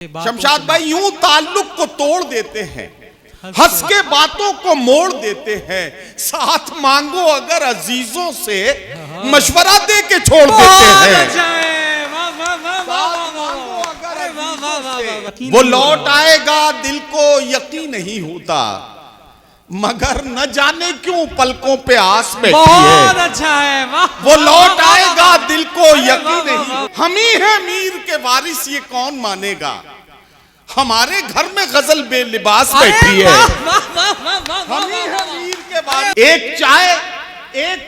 शमशाद भाई यूं ताल्लुक को तोड़ देते हैं, हंस के बातों को मोड़ देते हैं, साथ मांगो अगर अजीजों से मशवरा दे के छोड़ देते हैं। वो लौट आएगा दिल को यकीन नहीं होता, मगर न जाने क्यों पलकों पे आस बैठी है। अच्छा है, वो लौट आएगा दिल को यकीन नहीं। हम ही है मीर के वारिस, ये कौन मानेगा। हमारे घर में गजल बेलिबास बैठी है। हम ही है मीर के वारिस। एक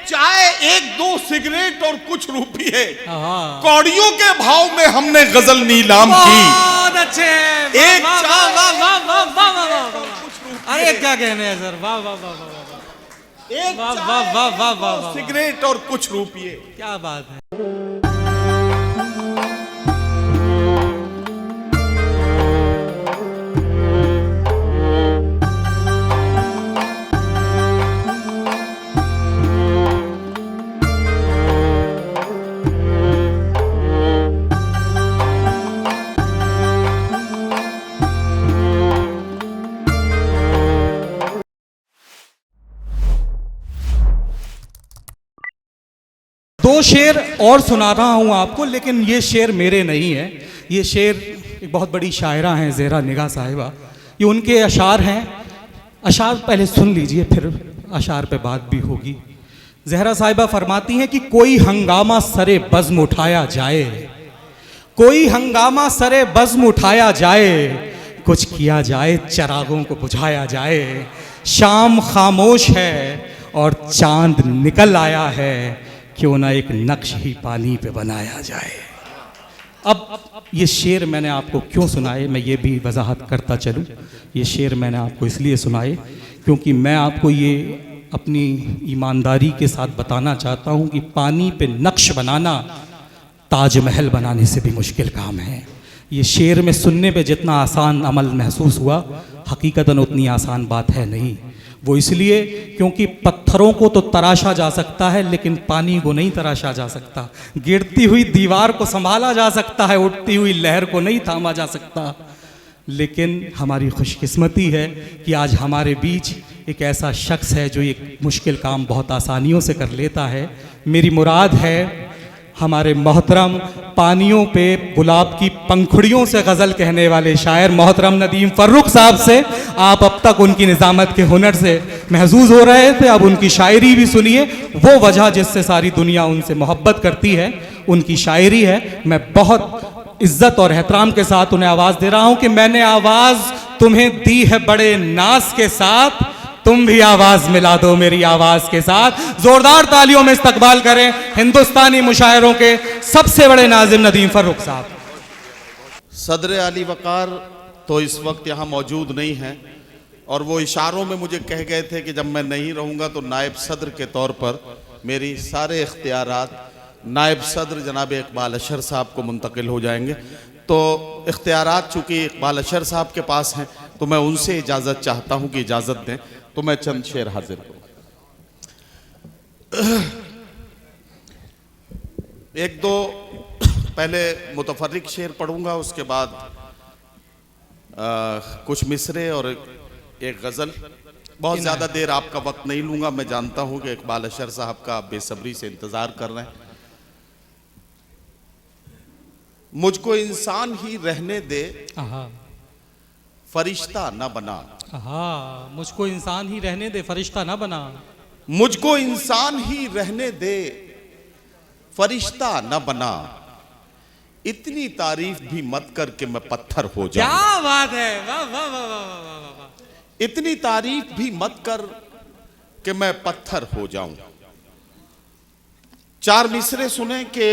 चाय एक दो सिगरेट और कुछ रुपये, कौड़ियों के भाव में हमने गजल नीलाम की। एक अरे क्या कहने हैं सर, वाह वाह वाह वाह, एक वाह वाह वाह वाह, सिगरेट और कुछ रुपये, क्या बात है। दो शेर और सुना रहा हूँ आपको, लेकिन ये शेर मेरे नहीं है। ये शेर एक बहुत बड़ी शायरा हैं ज़हरा निगाह साहिबा, ये उनके अशार हैं। अशार पहले सुन लीजिए, फिर अशार पे बात भी होगी। ज़हरा साहिबा फरमाती हैं कि कोई हंगामा सरे बज़्म उठाया जाए, कोई हंगामा सरे बज़्म उठाया जाए, कुछ किया जाए चरागों को बुझाया जाए। शाम खामोश है और चांद निकल आया है, क्यों ना एक नक्श ही पानी पे बनाया जाए। अब ये शेर मैंने आपको क्यों सुनाए, मैं ये भी वजाहत करता चलूँ। ये शेर मैंने आपको इसलिए सुनाए क्योंकि मैं आपको ये अपनी ईमानदारी के साथ बताना चाहता हूँ कि पानी पे नक्श बनाना ताजमहल बनाने से भी मुश्किल काम है। ये शेर में सुनने पे जितना आसान अमल महसूस हुआ, हकीकतन उतनी आसान बात है नहीं। वो इसलिए क्योंकि पत्थरों को तो तराशा जा सकता है, लेकिन पानी को नहीं तराशा जा सकता। गिरती हुई दीवार को संभाला जा सकता है, उठती हुई लहर को नहीं थामा जा सकता। लेकिन हमारी खुशकिस्मती है कि आज हमारे बीच एक ऐसा शख्स है जो एक मुश्किल काम बहुत आसानियों से कर लेता है। मेरी मुराद है हमारे मोहतरम पानियों पे गुलाब की पंखुड़ियों से गज़ल कहने वाले शायर मोहतरम नदीम फर्रुख साहब से। आप अब तक उनकी निज़ामत के हुनर से महजूज़ हो रहे थे, अब उनकी शायरी भी सुनिए। वो वजह जिससे सारी दुनिया उनसे मोहब्बत करती है, उनकी शायरी है। मैं बहुत इज़्ज़त और एहतराम के साथ उन्हें आवाज़ दे रहा हूँ कि मैंने आवाज़ तुम्हें दी है बड़े नाज के साथ, तुम भी आवाज मिला दो मेरी आवाज के साथ। जोरदार तालियों में इस्तकबाल करें हिंदुस्तानी मुशायरों के सबसे बड़े नाज़िम नदीम फर्रुख साहब। सदर अली वकार तो इस वक्त यहाँ मौजूद नहीं हैं, और वो इशारों में मुझे कह गए थे कि जब मैं नहीं रहूँगा तो नायब सदर के तौर पर मेरी सारे इख्तियारात नायब सदर जनाब इकबाल अशर साहब को मुंतकिल हो जाएंगे। तो इख्तियारात चूँकि इकबाल अशर साहब के पास हैं, तो मैं उनसे इजाज़त चाहता हूँ कि इजाज़त दें तो मैं चंद शेर हाजिर करूं। एक दो पहले मुतफर्रिक शेर पढ़ूंगा, उसके बाद कुछ मिसरे और एक गज़ल। बहुत ज़्यादा देर आपका वक्त नहीं लूंगा, मैं जानता हूं कि इकबाल अशर साहब का बेसब्री से इंतज़ार कर रहे हैं। मुझको इंसान ही रहने दे, फरिश्ता न बना। मुझको इंसान ही रहने दे, फरिश्ता ना बना। मुझको इंसान ही रहने दे, फरिश्ता न बना। इतनी तारीफ भी मत कर के मैं पत्थर हो जाऊं। क्या बात है, वाह वाह वाह वाह वाह। इतनी तारीफ भी मत कर कि मैं पत्थर हो जाऊं। चार मिसरे सुने कि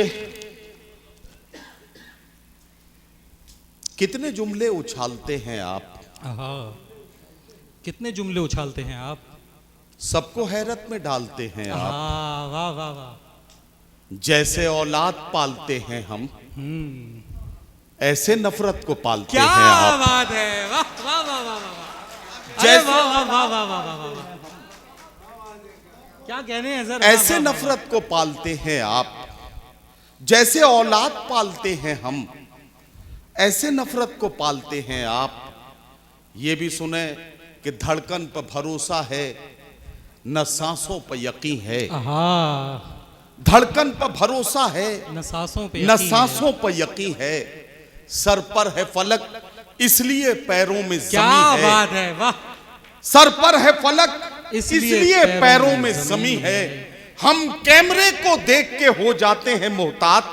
कितने जुमले उछालते हैं आप, कितने जुमले उछालते हैं आप, सबको हैरत में डालते हैं आप। वाह वाह वाह। जैसे औलाद पालते हैं हम, ऐसे नफरत को पालते क्या हैं आप। बात है, वाह वाह वाह वाह वाह। जैसे वाह वाह वाह वाह वाह वाह, क्या कहने हैं सर। ऐसे नफरत को पालते हैं आप, जैसे औलाद पालते हैं हम, ऐसे नफरत को पालते हैं आप। ये भी सुने कि धड़कन पर भरोसा है, न सांसों पर यकीन है। धड़कन पर भरोसा है, न सांसों पे न सांसों पर यकीन है। सर पर है फलक, इसलिए पैरों में क्या ज़मीं है। बात है, वाह। सर पर है फलक, इसलिए इसलिए पैरों में ज़मीं है। हम कैमरे को देख के हो जाते हैं मोहतात,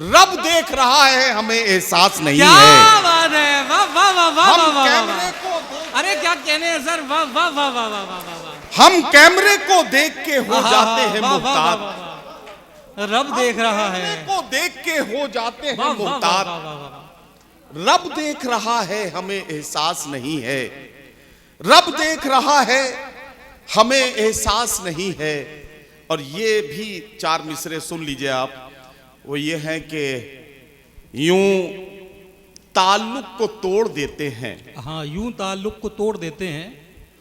रब देख रहा है हमें एहसास नहीं क्या है। बात है, वाह वाह वाह वाह हम वाह, वाह, कैमरे वाह। को अरे क्या कहने हैं सर, वाह वाह वाह वाह वाह वाह वाह। हम कैमरे को देख के हो जाते हैं वाह, वाह, वाह, मोहतात, वाह, वाह। रब देख रहा है, कैमरे को देख के हो जाते हैं वाह वाह वाह मोहतात, वाह वाह वाह। रब देख रहा है हमें एहसास नहीं है। रब देख रहा है हमें एहसास नहीं है। और ये भी 4 मिसरे सुन लीजिए आप। वो ये है कि यूं ताल्लुक को तोड़ देते हैं, हाँ, यूं ताल्लुक को तोड़ देते हैं,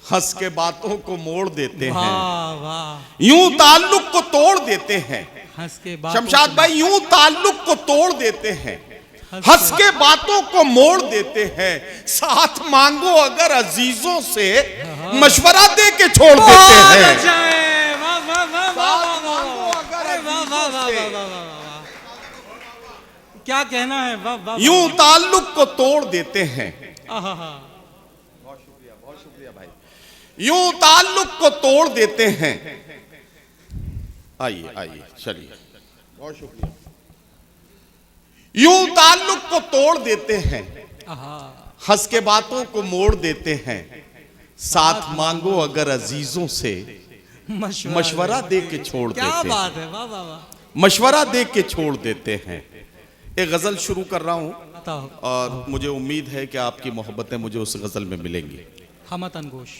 हंस के बातों को मोड़ देते हैं। वाह वाह। यूं ताल्लुक को तोड़ देते हैं, हंस के बाद शमशाद भाई, यूं ताल्लुक को तोड़ देते हैं, हंस के बातों को मोड़ देते हैं। साथ मांगो अगर अजीजों से, मशवरा दे के छोड़ देते हैं। वाह वाह वाह वाह साथ मांगो अगर वाह वाह वाह अजीजों वाह से, वाह वाह। क्या कहना है, वाह वाह। यूं ताल्लुक को तोड़ देते हैं। आहा, बहुत शुक्रिया भाई। यूं ताल्लुक को तोड़ देते हैं। आइए आइए, चलिए, बहुत शुक्रिया। यूं ताल्लुक को तोड़ देते हैं, आहा। हंस के बातों को मोड़ देते हैं। साथ मांगो अगर अजीजों से, मशवरा दे के छोड़ देते क्या हैं। बात है, वाह वाह वाह। मशवरा दे के छोड़ देते हैं। एक गजल शुरू कर रहा हूं बताओ। और मुझे उम्मीद है कि आपकी मोहब्बतें मुझे उस गजल में मिलेंगी। हमतन गोश।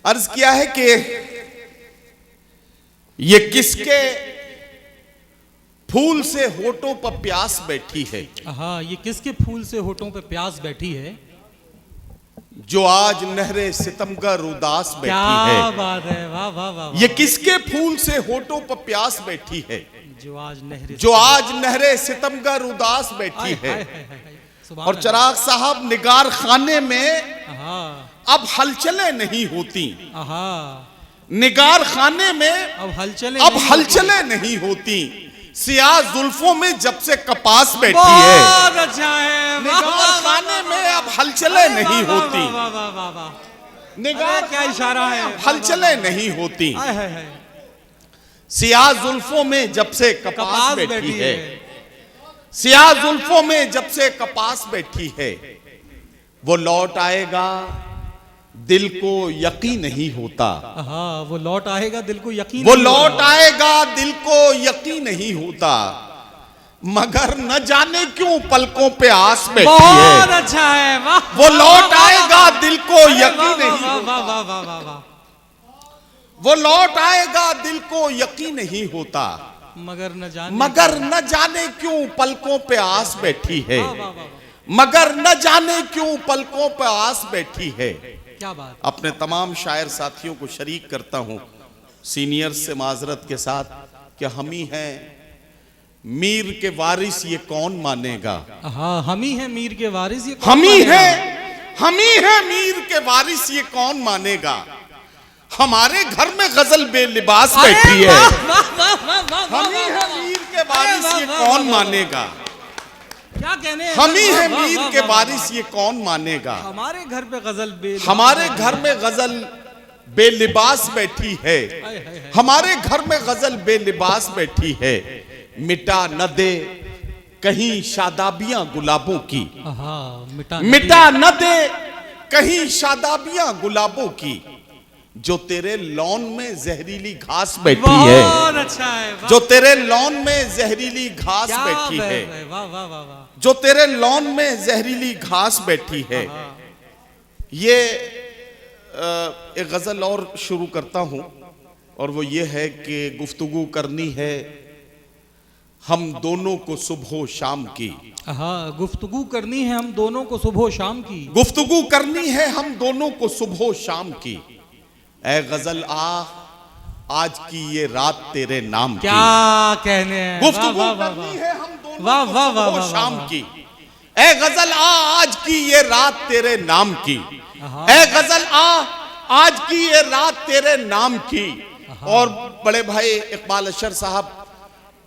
अर्ज किया है कि ये किसके फूल से होठों पर प्यास बैठी है, हाँ, ये किसके फूल से होठों पे प्यास बैठी है, जो आज नहरे सितमगर उदास बैठी क्या है। बात है, वाह वाह वाह। ये किसके फूल से होठों पर प्यास बैठी है, जो आज नहरे, जो आज नहरे सितमगर उदास बैठी है। और चिराग साहब, निगार खाने में अब हलचलें नहीं होती। निगार खाने में अब हलचलें नहीं होती। सियाह जुल्फों में जब से कपास बैठी है। बहुत अच्छा है। निगार खाने में अब हलचलें नहीं होती। निगार क्या इशारा है, हलचलें नहीं होती। सियाह जुल्फों में जब से कपास बैठी है। सियाह जुल्फों में जब से कपास बैठी है। वो लौट आएगा दिल को यकीन नहीं होता। हाँ, वो लौट आएगा दिल को यकीन, वो लौट आएगा दिल को यकीन नहीं होता। मगर न जाने क्यों पलकों पे आस बैठी है। बहुत अच्छा है, वाह। वो लौट आएगा दिल को यकीन नहीं होता। वाह वाह वाह वाह। वो लौट आएगा दिल को यकीन नहीं होता। मगर न जाने क्यों पलकों पे आस बैठी है। मगर न जाने क्यों पलकों पे आस बैठी है। क्या बात। अपने तमाम शायर साथियों को शरीक करता हूं सीनियर से माजरत के साथ कि हम ही हैं मीर के वारिस, ये कौन मानेगा। हाँ, हम ही हैं मीर के वारिस, ये हम ही हैं मीर के वारिस, ये कौन मानेगा। हमारे घर में गजल बेलिबास बैठी है। हम ही हैं मीर के वारिस, ये कौन मानेगा। क्या कहने, हम ही हैं मीर के वारिस, ये कौन मानेगा। हमारे घर पे हमारे घर में गजल बेलिबास बैठी है। हमारे घर में गजल बेलिबास बैठी है। मिटा न दे कहीं शादाबियां गुलाबों की। मिटा न दे कहीं शादाबियां गुलाबों की, जो तेरे लॉन में जहरीली घास बैठी है। अच्छा है, जो तेरे लॉन में जहरीली घास बैठी है। वाह वाह वाह वाह। जो तेरे लॉन में जहरीली घास बैठी है। ये एक गजल और शुरू करता हूं और वो ये है कि गुफ्तगू करनी है हम दोनों को सुबह शाम की। हाँ, गुफ्तगू करनी है हम दोनों को सुबह शाम की। गुफ्तगू करनी है हम दोनों को सुबह शाम की। ऐ गजल आज की ये रात तेरे नाम की। क्या कहने हैं, गुफ्तगू करनी है हम दोनों को सुबह शाम की। ए गजल आ आज की ये रात तेरे नाम की, ए गजल आ आज की ये रात तेरे नाम की। और बड़े भाई इकबाल अशर साहब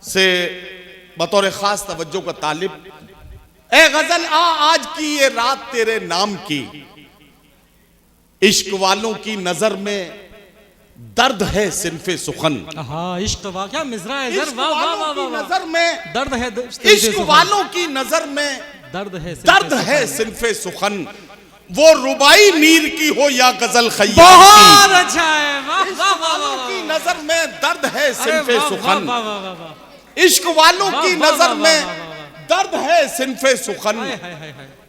से बतौर खास तवज्जो का तालिब, ए गजल आ आज की ये रात तेरे नाम की, इश्क वालों की नजर में दर्द है सिनफे सुखन। हाँ, इश्क वाह क्या मिसरा है, इश्क वालों की नजर में दर्द है, इश्क वालों की नजर में दर्द है सिनफे सुखन। वो रुबाई मीर की हो या गजल खैयाम की, बहुत अच्छा है, वाह वाह वालों की नजर में दर्द है सिनफे सुखन। इश्क वालों की नजर में दर्द है सिनफे सुखन।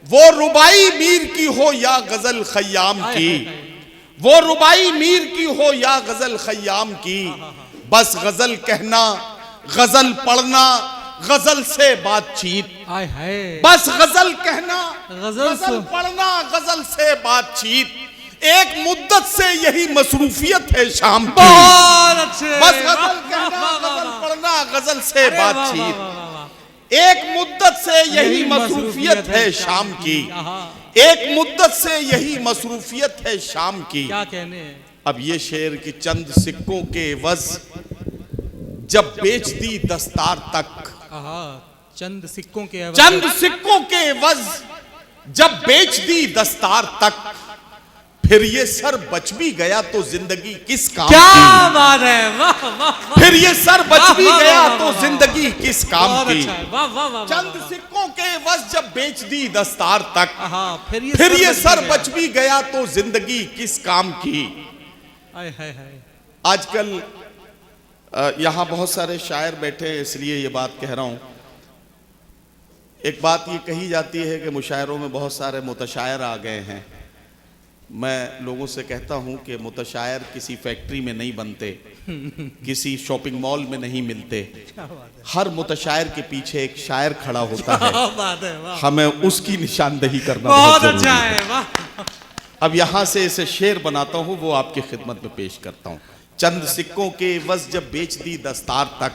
वो रुबाई मीर की हो या गजल खैयाम की, वो रुबाई मीर की हो या गजल खैयाम की। बस गजल कहना, गजल पढ़ना, गजल से बातचीत, बस गजल कहना, गजल पढ़ना, गजल से बातचीत। एक मुद्दत से यही मसरूफियत है शाम की, बस गजल कहना, गजल पढ़ना, गजल से बातचीत। एक मुद्दत से यही मसरूफियत है शाम की, एक मुद्दत से यही मसरूफियत है शाम की। क्या कहने। अब ये शेर की चंद सिक्कों के वज़ जब बेच दी दस्तार तक, चंद सिक्कों के चंद सिक्कों के वज़ जब बेच दी दस्तार तक, फिर ये सर बच भी गया तो जिंदगी किस काम की। क्या बात है, वाह वाह। फिर ये सर बच भी गया तो जिंदगी किस काम की। वाह वाह वाह। चंद सिक्कों के वज़ जब बेच दी दस्तार तक, फिर ये सर बच भी गया तो जिंदगी किस काम की। आजकल यहाँ बहुत सारे शायर बैठे हैं, इसलिए ये बात कह रहा हूँ। एक बात ये कही जाती है कि मुशायरों में बहुत सारे मुतशायर आ गए हैं। मैं लोगों से कहता हूं कि मुतशायर किसी फैक्ट्री में नहीं बनते, किसी शॉपिंग मॉल में नहीं मिलते। हर मुतशायर के पीछे एक शायर खड़ा होता है, हमें उसकी निशानदेही करना बहुत अच्छा है। वाह। अब यहां से इसे शेर बनाता हूं, वो आपकी खिदमत में पेश करता हूं। चंद सिक्कों के वज़ जब बेच दी दस्तार तक,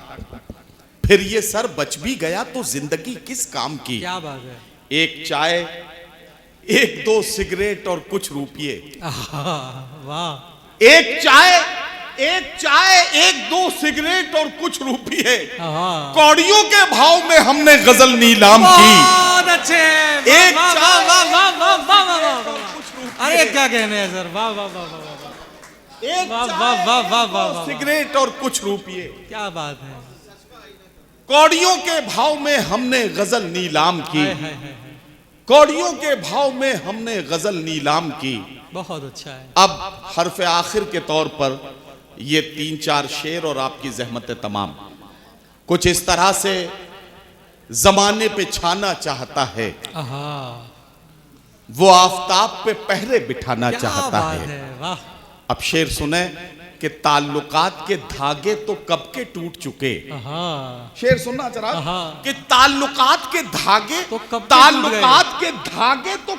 फिर ये सर बच भी गया तो जिंदगी किस काम की। क्या बात है। एक चाय, एक दो सिगरेट और कुछ रुपये। वाह। एक चाय, एक दो सिगरेट और कुछ रुपये, कौड़ियों के भाव में हमने गजल नीलाम की। बहुत अच्छे। एक चाय, अरे क्या कहने हैं सर, वाह वाह वाह वाह। एक चाय, सिगरेट और कुछ रुपये, क्या बात है। कौड़ियों के भाव में हमने गजल नीलाम की, कौड़ियों के भाव में हमने गजल नीलाम की। बहुत अच्छा है। अब हरफ आखिर के तौर पर ये 3-4 शेर और आपकी ज़हमत तमाम कुछ इस तरह से जमाने पे छाना चाहता है, वो आफताब पे पहरे बिठाना चाहता है। वाह। अब शेर सुने कि ताल्लुकात के धागे तो कब के टूट चुके। शेर सुनना जरा कि ताल्लुकात के धागे तो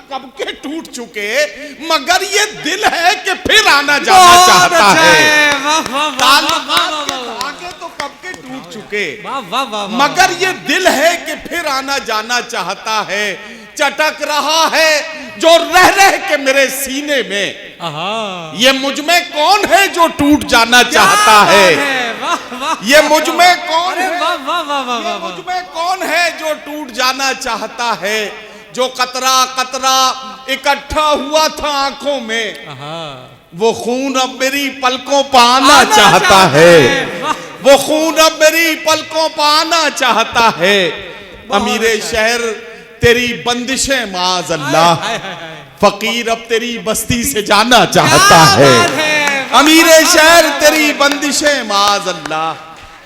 कब के टूट चुके, मगर ये दिल है कि फिर आना जाना चाहता है। ताल्लुकात के धागे तो कब के टूट चुके, मगर ये दिल है कि फिर आना जाना चाहता है। चटक रहा है जो रह रह के मेरे सीने में, ये मुझ में कौन है जो टूट जाना चाहता है। ये मुझ में कौन है, ये मुझ में कौन है जो टूट जाना चाहता है। जो कतरा कतरा इकट्ठा हुआ था आंखों में, वो खून अब मेरी पलकों पर आना चाहता है। वो खून अब मेरी पलकों पर आना चाहता है। अमीरे शहर तेरी बंदिशें माज़ अल्लाह, फकीर अब तेरी बस्ती से जाना चाहता है। अमीरे शहर तेरी बंदिशें माज़ अल्लाह,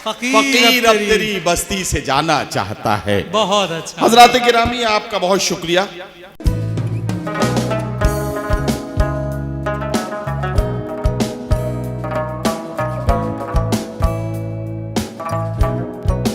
फकीर अब तेरी बस्ती से जाना चाहता है। बहुत अच्छा। हजरात गिरामी, आपका बहुत शुक्रिया।